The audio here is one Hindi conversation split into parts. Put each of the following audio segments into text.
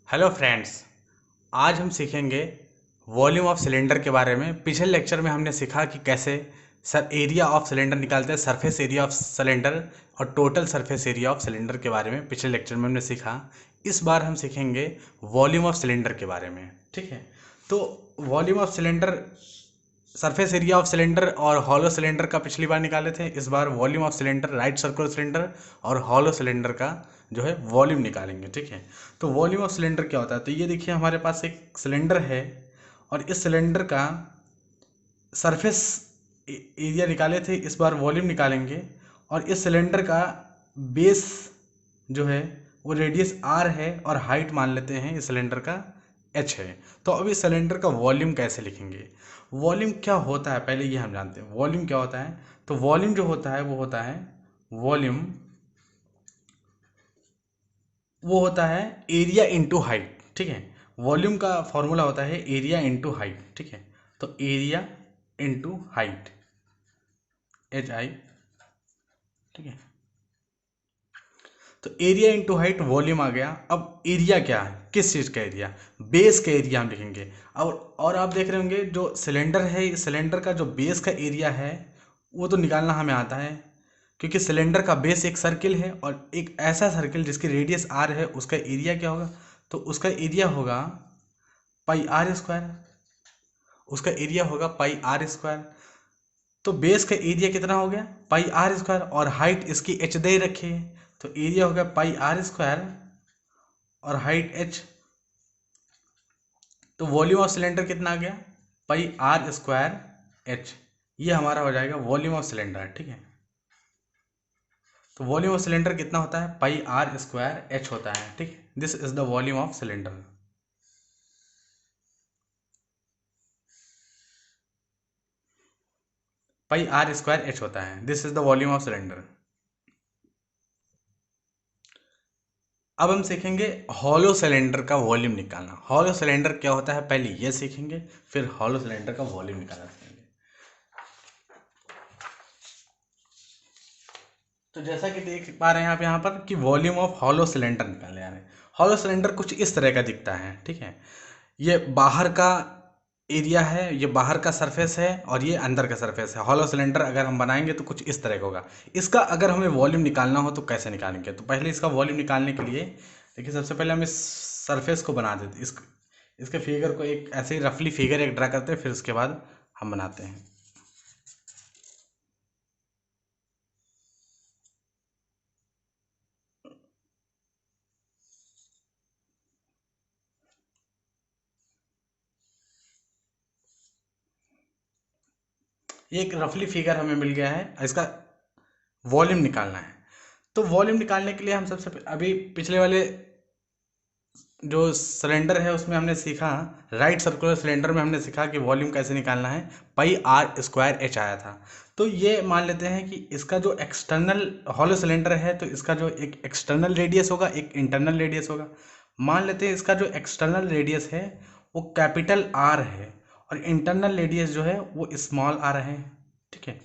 हेलो फ्रेंड्स, आज हम सीखेंगे वॉल्यूम ऑफ सिलेंडर के बारे में। पिछले लेक्चर में हमने सीखा कि कैसे एरिया ऑफ सिलेंडर निकालते हैं, सरफेस एरिया ऑफ सिलेंडर और total surface area of cylinder के बारे में पिछले लेक्चर में हमने सीखा। इस बार हम सीखेंगे वॉल्यूम ऑफ सिलेंडर के बारे में। ठीक है, तो volume of cylinder, surface area of cylinder और हॉलो सिलेंडर का पिछली बार निकाले थे। इस बार volume of cylinder, right circular cylinder और हॉलो सिलेंडर का जो है वॉल्यूम निकालेंगे। ठीक है, तो वॉल्यूम ऑफ सिलेंडर क्या होता है? तो ये देखिए, हमारे पास एक सिलेंडर है और इस सिलेंडर का सरफेस एरिया निकाले थे, इस बार वॉल्यूम निकालेंगे। और इस सिलेंडर का बेस जो है वो रेडियस आर है और हाइट मान लेते हैं इस सिलेंडर का एच है। तो अब इस सिलेंडर का वॉल्यूम कैसे लिखेंगे? वॉल्यूम क्या होता है पहले ये हम जानते हैं। वॉल्यूम क्या होता है? तो वॉल्यूम जो होता है वो होता है एरिया इंटू हाइट। ठीक है, वॉल्यूम का फॉर्मूला होता है एरिया इंटू हाइट। ठीक है, तो area into height, H I. ठीक है, तो एरिया इंटू हाइट वॉल्यूम आ गया। अब एरिया क्या है, किस चीज़ का एरिया? बेस का एरिया हम लिखेंगे। और आप देख रहे होंगे जो सिलेंडर है, इस सिलेंडर का जो बेस का एरिया है वो तो निकालना हमें आता है, क्योंकि सिलेंडर का बेस एक सर्किल है और एक ऐसा सर्किल जिसकी रेडियस आर है, उसका एरिया क्या होगा? तो उसका एरिया होगा पाई आर स्क्वायर। उसका एरिया होगा पाई आर स्क्वायर। तो बेस का एरिया कितना हो गया? पाई आर स्क्वायर, और हाइट इसकी एच दे रखी है, तो एरिया हो गया पाई आर स्क्वायर और हाइट एच। तो वॉल्यूम ऑफ सिलेंडर कितना आ गया? पाई आर स्क्वायर एच। ये हमारा हो जाएगा वॉल्यूम ऑफ सिलेंडर। ठीक है, तो वॉल्यूम ऑफ सिलेंडर कितना होता है? पाई आर स्क्वायर एच होता है। ठीक है, this is the volume of cylinder. Pi are square h होता है, this is the volume of cylinder. अब हम सीखेंगे हॉलो सिलेंडर का वॉल्यूम निकालना। हॉलो सिलेंडर क्या होता है पहले ये सीखेंगे, फिर हॉलो सिलेंडर का वॉल्यूम निकालना सीखेंगे। तो जैसा कि देख पा रहे हैं आप यहाँ पर कि वॉल्यूम ऑफ हॉलो सिलेंडर निकालने आ रहे हैं। हॉलो सिलेंडर कुछ इस तरह का दिखता है। ठीक है, ये बाहर का एरिया है, ये बाहर का सरफेस है और ये अंदर का सरफेस है। हॉलो सिलेंडर अगर हम बनाएंगे तो कुछ इस तरह का होगा। इसका अगर हमें वॉल्यूम निकालना हो तो कैसे निकालेंगे? तो पहले इसका वॉल्यूम निकालने के लिए देखिए, सबसे पहले हम इस सरफेस को बना देते, इसके फिगर को एक ऐसे ही रफली फिगर एक ड्रा करते हैं, फिर उसके बाद हम बनाते हैं। ये एक रफली फिगर हमें मिल गया है, इसका वॉल्यूम निकालना है। तो वॉल्यूम निकालने के लिए हम अभी पिछले वाले जो सिलेंडर है उसमें हमने सीखा, राइट सर्कुलर सिलेंडर में हमने सीखा कि वॉल्यूम कैसे निकालना है। पाई आर स्क्वायर एच आया था। तो ये मान लेते हैं कि इसका जो एक्सटर्नल हॉलो सिलेंडर है तो इसका जो एक एक्सटर्नल रेडियस होगा, एक इंटरनल रेडियस होगा। मान लेते हैं इसका जो एक्सटर्नल रेडियस है वो कैपिटल आर है और इंटरनल रेडियस जो है वो स्मॉल आर है। ठीक है,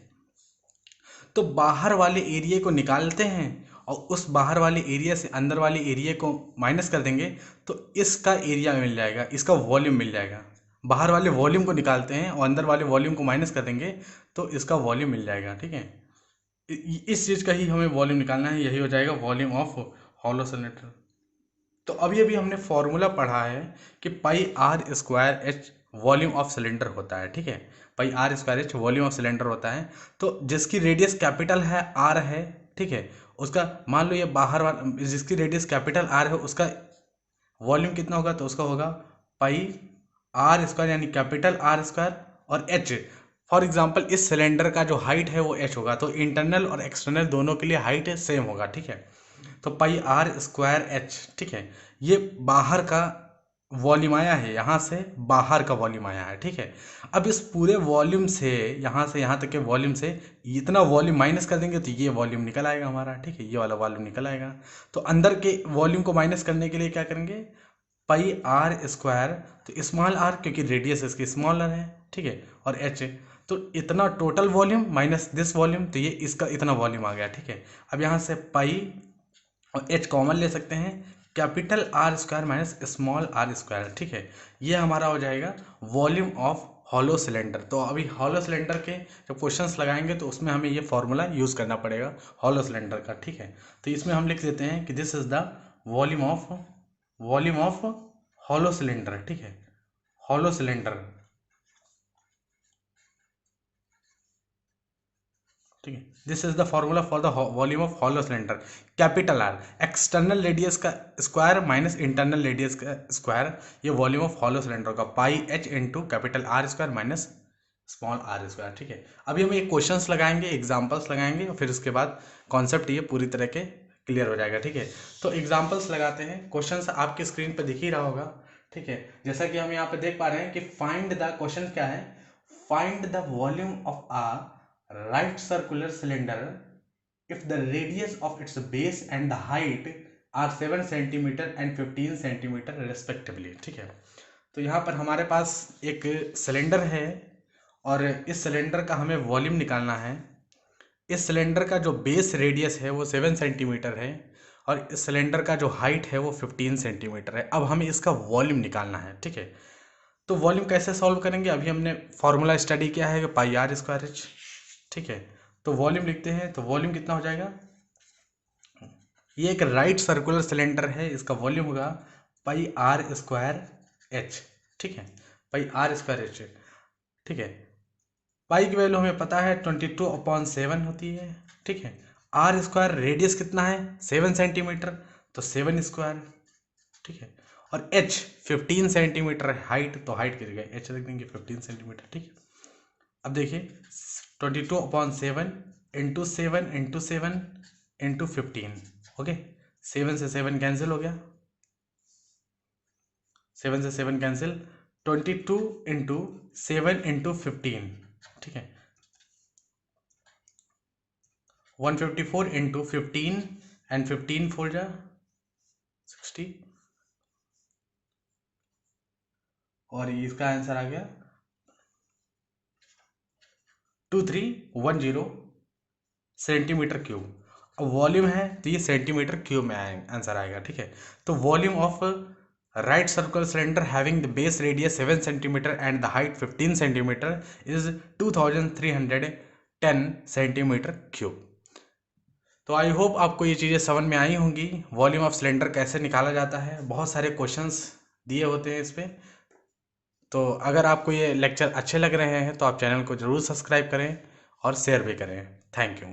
तो बाहर वाले एरिया को निकालते हैं और उस बाहर वाले एरिया से अंदर वाले एरिया को माइनस कर देंगे तो इसका एरिया मिल जाएगा, इसका वॉल्यूम मिल जाएगा। बाहर वाले वॉल्यूम को निकालते हैं और अंदर वाले वॉल्यूम को माइनस कर देंगे तो इसका वॉल्यूम मिल जाएगा। ठीक है, इस चीज़ का ही हमें वॉल्यूम निकालना है, यही हो जाएगा वॉल्यूम ऑफ हॉलो सिलेंडर। तो अभी हमने फॉर्मूला पढ़ा है कि pi are square H volume of cylinder होता है। ठीक है, pi are square H volume of cylinder होता है। तो जिसकी रेडियस कैपिटल है आर है, ठीक है, उसका मान लो ये बाहर वाला जिसकी रेडियस कैपिटल आर है उसका वॉल्यूम कितना होगा? तो उसका होगा पाई आर स्क्वायर यानी कैपिटल आर स्क्वायर और एच। फॉर एग्जाम्पल इस सिलेंडर का जो हाइट है वो एच होगा, तो इंटरनल और एक्सटर्नल दोनों के लिए हाइट सेम होगा। ठीक है, तो पाई आर स्क्वायर एच। ठीक है, ये बाहर का वॉल्यूम आया है, यहाँ से बाहर का वॉल्यूम आया है। ठीक है, अब इस पूरे वॉल्यूम से यहाँ से यहाँ तक के वॉल्यूम से इतना वॉल्यूम माइनस कर देंगे तो ये वॉल्यूम निकल आएगा हमारा। ठीक है, ये वाला वॉल्यूम निकल आएगा। तो अंदर के वॉल्यूम को माइनस करने के लिए क्या करेंगे? पाई आर स्क्वायर, तो स्मॉल आर क्योंकि रेडियस इसकी स्मॉलर है। ठीक है, और एच, तो इतना total volume minus this volume, तो ये इसका इतना वॉल्यूम आ गया। ठीक है, अब यहाँ से पाई और एच कॉमन ले सकते हैं, capital are square minus small are square, ठीक है। ये हमारा हो जाएगा वॉल्यूम ऑफ हॉलो सिलेंडर। तो अभी हॉलो सिलेंडर के जब क्वेश्चंस लगाएंगे तो उसमें हमें ये फॉर्मूला यूज़ करना पड़ेगा हॉलो सिलेंडर का, ठीक है। तो इसमें हम लिख देते हैं कि this is the volume of hollow cylinder, ठीक है, हॉलो सिलेंडर, ठीक है। This is the formula for the volume of hollow cylinder. Capital R external radius का स्क्वायर माइनस इंटरनल रेडियस का स्क्वायर, ये वॉल्यूम ऑफ हॉलो सिलेंडर का, pi H into capital are square minus small are square, ठीक है। अभी हम ये क्वेश्चंस लगाएंगे, एग्जांपल्स लगाएंगे और फिर उसके बाद कॉन्सेप्ट ये पूरी तरह के क्लियर हो जाएगा, ठीक है। तो एग्जांपल्स लगाते हैं, क्वेश्चंस आपकी स्क्रीन पर दिख ही रहा होगा, ठीक है। जैसा कि हम यहाँ पे देख पा रहे हैं कि फाइंड द, क्वेश्चन क्या है, find the volume of a right circular cylinder if the radius of its base and the height are 7 centimeter and 15 centimeter respectively, ठीक है। तो यहाँ पर हमारे पास एक सिलेंडर है और इस सिलेंडर का हमें वॉल्यूम निकालना है। इस सिलेंडर का जो बेस रेडियस है वो 7 सेंटीमीटर है और इस सिलेंडर का जो हाइट है वो 15 सेंटीमीटर है। अब हमें इसका वॉल्यूम निकालना है, ठीक है। तो वॉल्यूम कैसे सॉल्व करेंगे, अभी हमने फॉर्मूला स्टडी किया है कि पाई आर स्क्वायर एच, ठीक है। तो वॉल्यूम लिखते हैं, तो वॉल्यूम कितना हो जाएगा, ये एक राइट सर्कुलर सिलेंडर है, इसका वॉल्यूम होगा पाई आर स्क्वायर एच, ठीक है, पाई आर स्क्वायर एच, ठीक है। पाई की वैल्यू हमें पता है 22/7 होती है, ठीक है। आर स्क्वायर रेडियस कितना है 7 सेंटीमीटर, तो 7 स्क्वायर, ठीक है। और एच 15 सेंटीमीटर है हाइट, तो हाइट की जगह एच रख देंगे 15 सेंटीमीटर, ठीक है। अब देखिए 22/7 इंटू 7 इंटू 15, ओके। 7 से 7 कैंसिल हो गया, 7 से 7 कैंसिल, 22 इंटू 7 इंटू 15, ठीक है, 154 इंटू 15 एंड 15 4 जा 60 और इसका आंसर आ गया 2310 सेंटीमीटर क्यूब। अब वॉल्यूम है तो ये सेंटीमीटर क्यूब में आंसर आएगा, ठीक है। तो volume of right circular cylinder having the base radius 7 centimetre and the height 15 centimetre is 2310 centimetre cube. तो आई होप आपको ये चीज़ें समझ में आई होंगी, वॉल्यूम ऑफ सिलेंडर कैसे निकाला जाता है, बहुत सारे क्वेश्चंस दिए होते हैं इस पर। तो अगर आपको ये लेक्चर अच्छे लग रहे हैं तो आप चैनल को ज़रूर सब्सक्राइब करें और शेयर भी करें। Thank you.